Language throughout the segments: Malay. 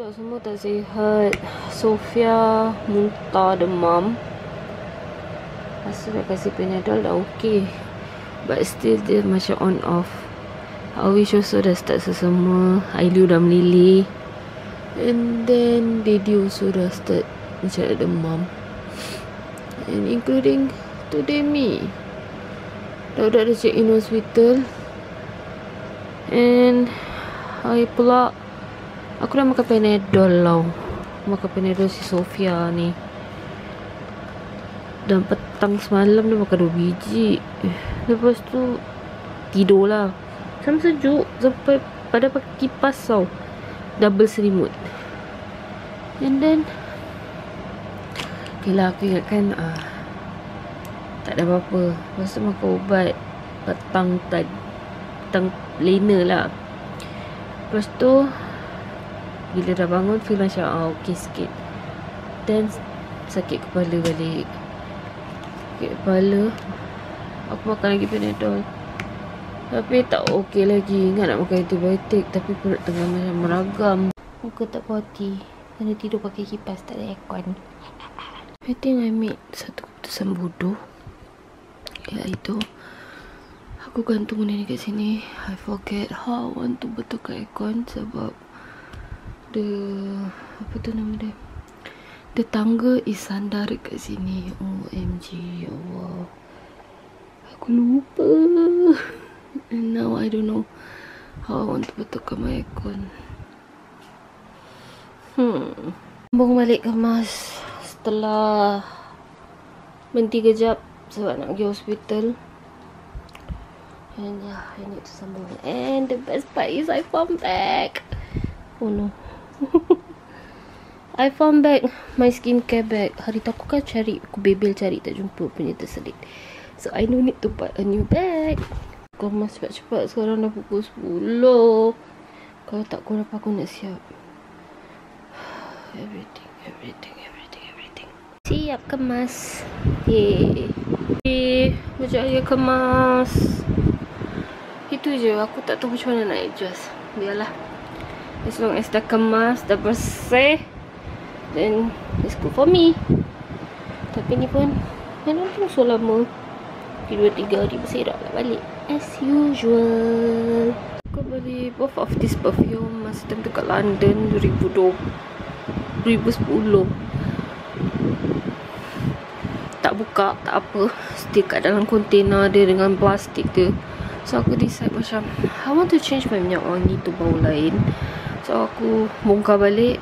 Budak semua tak sihat. Sofia muntah, demam. Masa nak kasih Panadol dah okey, but still dia macam on off. Awish also dah start sesama. Ailu dah melilih. And then Daddy also dah start macam ada demam. And including today me. Dah ada check in hospital. And I pula aku dah makan Panadol tau. Makan Panadol si Sofia ni. Dan petang semalam dia makan 2 biji. Lepas tu tidur lah. Sampai sejuk. Sampai pada pakai kipas tau. Double selimut. And then okay lah, aku ingatkan tak ada apa-apa. Lepas tu makan ubat petang lena lah. Lepas tu bila dah bangun feel macam okey sikit. Then sakit kepala balik. Sakit kepala. Aku makan lagi Panadol. Tapi tak okey lagi. Ingat nak makan antibiotik, tapi perut tengah macam meragam. Muka tak puas hati. Kena tidur pakai kipas, tak ada aircon. I think I made satu keputusan bodoh. Iaitu aku gantung ni kat sini. I forget how I want to betulkan aircon sebab apa tu nama dia, the tangga is sandar kat sini. OMG, ya Allah, aku lupa. And now I don't know how I want to betulkan my aircon. Sambung balik kemas setelah berhenti kejap sebab nak pergi hospital. And yeah, I need to sambung. And the best part is I found back. Oh no. I found back my skincare bag. Hari tu aku kan cari, aku bebel cari tak jumpa, punya terselit. So I no need to buy a new bag. Kemas cepat-cepat, sekarang dah pukul 10. Kalau tak pukul berapa aku nak siap. Everything. Siap kemas. Macam lagi kemas. Itu je, aku tak tahu macam mana nak adjust. Biarlah. As long as dah kemas, dah bersih, then it's good for me. Tapi ni pun I don't think so lama. 2-3 hari bersih dah balik as usual. Aku beli both of this perfume masa time dekat London 2010. Tak buka, tak apa. Stick kat dalam container dia dengan plastik dia. So aku decide macam I want to change my minyak wangi tu bau lain. So aku bongkar balik.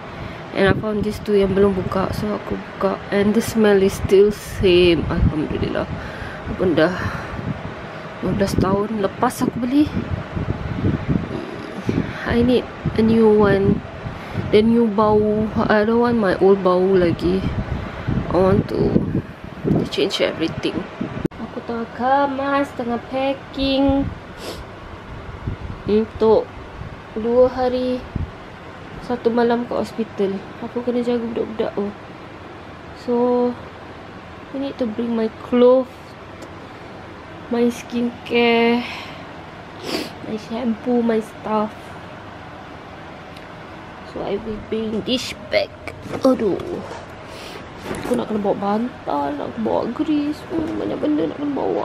And I found this two yang belum buka. So aku buka. And the smell is still same. Alhamdulillah. Walaupun dah 12 tahun lepas aku beli. I need a new one. The new bau. I don't want my old bau lagi. I want to change everything. Aku tengah kemas, tengah packing untuk 2 hari 1 malam kat hospital. Aku kena jaga budak-budak tu. So I need to bring my clothes, my skincare, my shampoo, my stuff. So I will bring this bag. Aduh, aku nak kena bawa bantal, nak kena bawa grease, banyak benda nak kena bawa.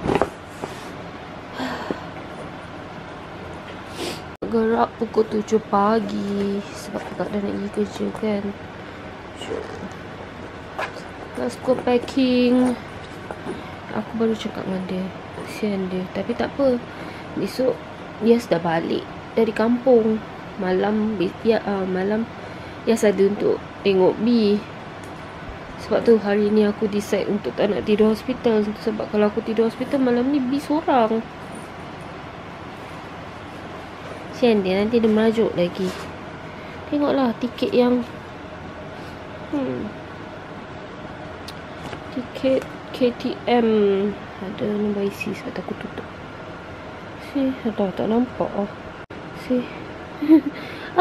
Gerak pukul 7 pagi sebab kakak dah nak pergi kerja kan. So let's go packing. Aku baru cakap dengan dia, kesian dia. Tapi tak apa, besok Yas dah balik dari kampung. Malam malam Yas ada untuk tengok B. Sebab tu hari ni aku decide untuk tak nak tidur hospital. Sebab kalau aku tidur hospital malam ni B seorang. Kesian dia, nanti dia merajuk lagi. Tengoklah tiket yang tiket KTM ada nombor IC sebab aku tutup. Dah tak nampak lah.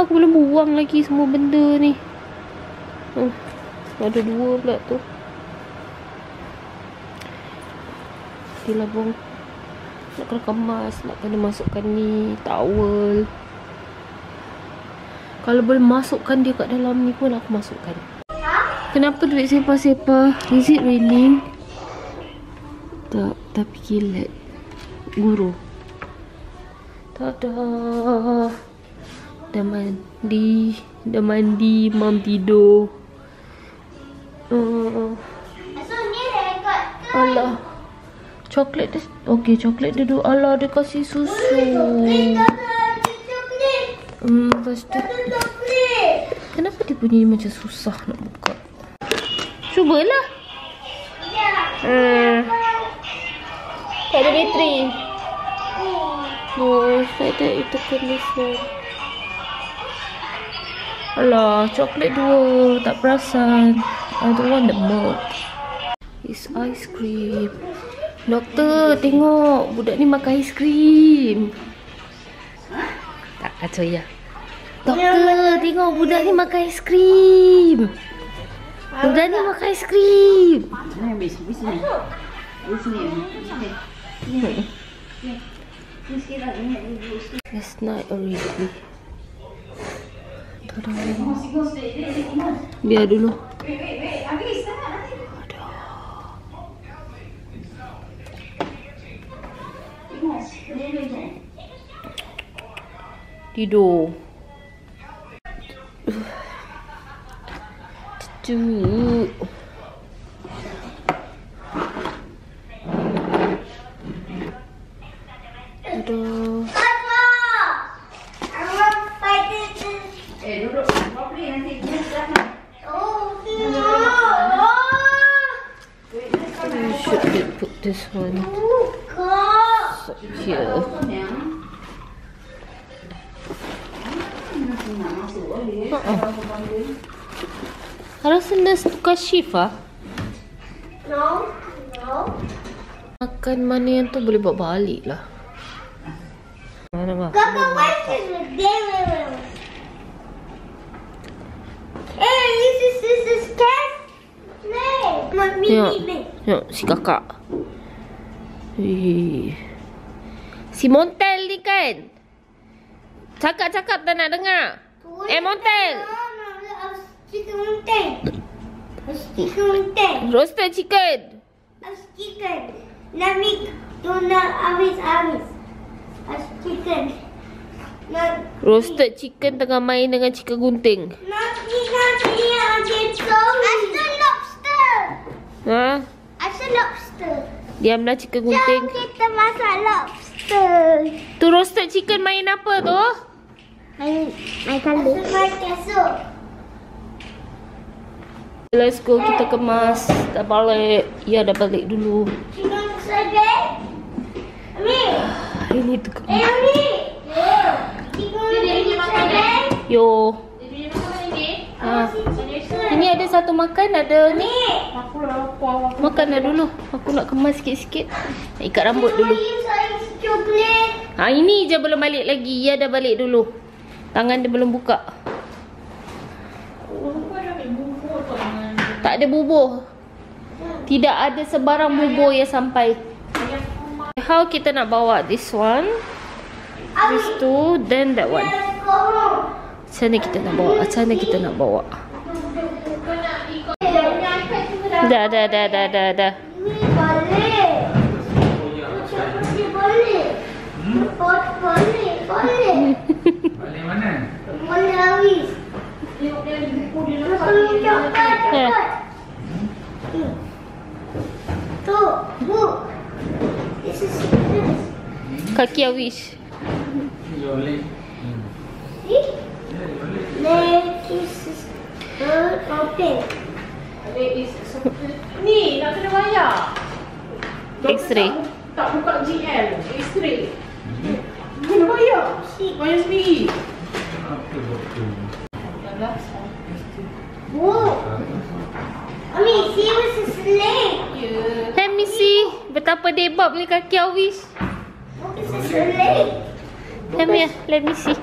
Aku boleh buang lagi semua benda ni. Ada 2 pula tu. Nantilah buang. Nak kena kemas, nak kena masukkan ni towel. Kalau boleh masukkan dia kat dalam ni pun aku masukkan. Kenapa duit sepah-sepah? Is it raining? Tak, tapi kilat. Guru. Tada. Dah mandi, Mam tidur. Alah. Coklat dia. Okey, coklat dia dulu. Alah, dia kasih susu. Lepas tu. Kenapa dia punya ni macam susah nak buka? Cubalah. Tak ada bateri. Oh, saya tak itu kondisi. Alah, coklat 2. Tak perasan. I don't want the milk. It's ice cream. Doktor, tengok. Budak ni makan ice cream. Tak kacau ya. Doktor, tengok. Budak ni makan ice cream. Budak ni makan ice cream. Last night already. Tada. Biar dulu. Tidur. Cucu. Aduh. Should put this one here. Rasa nurse tukar shift ah? No. Makan mana yang tu boleh bawa balik lah. Mana mah? Kakak, what is this? Hey, this is cat. Tengok si kakak. Si Montel ni kan? Cakap-cakap tak nak dengar. Montel. Chicken Montel. Roasted chicken. Chicken. Nami tuna habis. Chicken. Roasted chicken tengah main dengan chicken gunting. Nami lobster. Ha? Asal lobster. Diamlah chicken gunting. Jom kita masak lobster. Tu roasted chicken main apa tu? Main kambing. Main kasut. Let's go, kita kemas. Dah balik. Ya, dah balik dulu. Chicken saja. Ami. Ini tu kemas. Ami. Chicken saja. Yo. Ha. Ini ada satu makan, ada ni. Makan dah dulu. Aku nak kemas sikit-sikit. Nak ikat rambut dulu. Ha, ini je belum balik lagi. Ya, dah balik dulu. Tangan dia belum buka. Tak ada bubur. Tidak ada sebarang bubur yang sampai. How kita nak bawa this one? This two, then that one. Macam mana kita nak bawa? Macam mana kita nak bawa? Dah. Boleh. Balik mana? Boleh habis. Cepat. Tu, bu. This is Kaki Awish. Your leg. see? Leg is open. Ni nak kena bayar. X-ray. Tak buka GL, X-ray. Kena bayar. Bayar sendiri. Apa betul? Bu. Ami, see what's his leg? Let me see. Betapa debab ni kaki Awish. What is his leg? Let me see.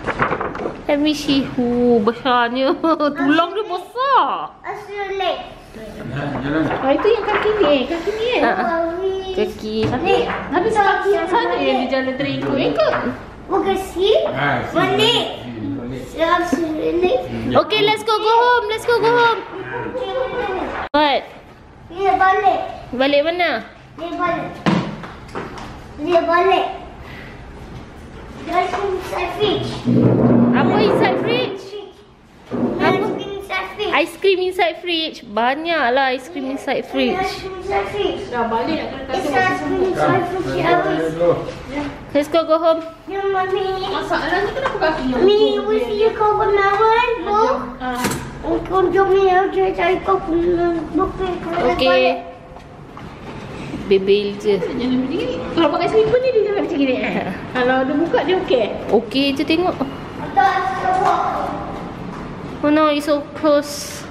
Let me see. Besarnya. Tulang dia besar. What's your leg? Jalan. Itu yang kaki ni. Kaki ni Kaki. Tapi kaki yang sana yang dia jalan terikut. Bukan see? Ah, One leg. Absolutely. Okay, let's go home. Let's go home. What? Dia balik. Balik mana? Dia balik. Dia balik. There's inside fridge. Apa inside fridge? There's inside fridge. Ice cream inside fridge. Banyaklah ice cream inside fridge. There's inside fridge. Dah balik nak kena It's kata ice cream inside fridge. Always. Let's go home. Yeah, mommy. Masalahnya kenapa kaki yang Mommy, we see you kau kenalan, Bu. Kau jom ni, aku cari kau bukti. Okay. Bebel je. Jangan berdiri. Kalau pakai slipper ni dia jangan macam gini. Kalau dia buka dia okey. Okay je tengok. Oh no, it's so close.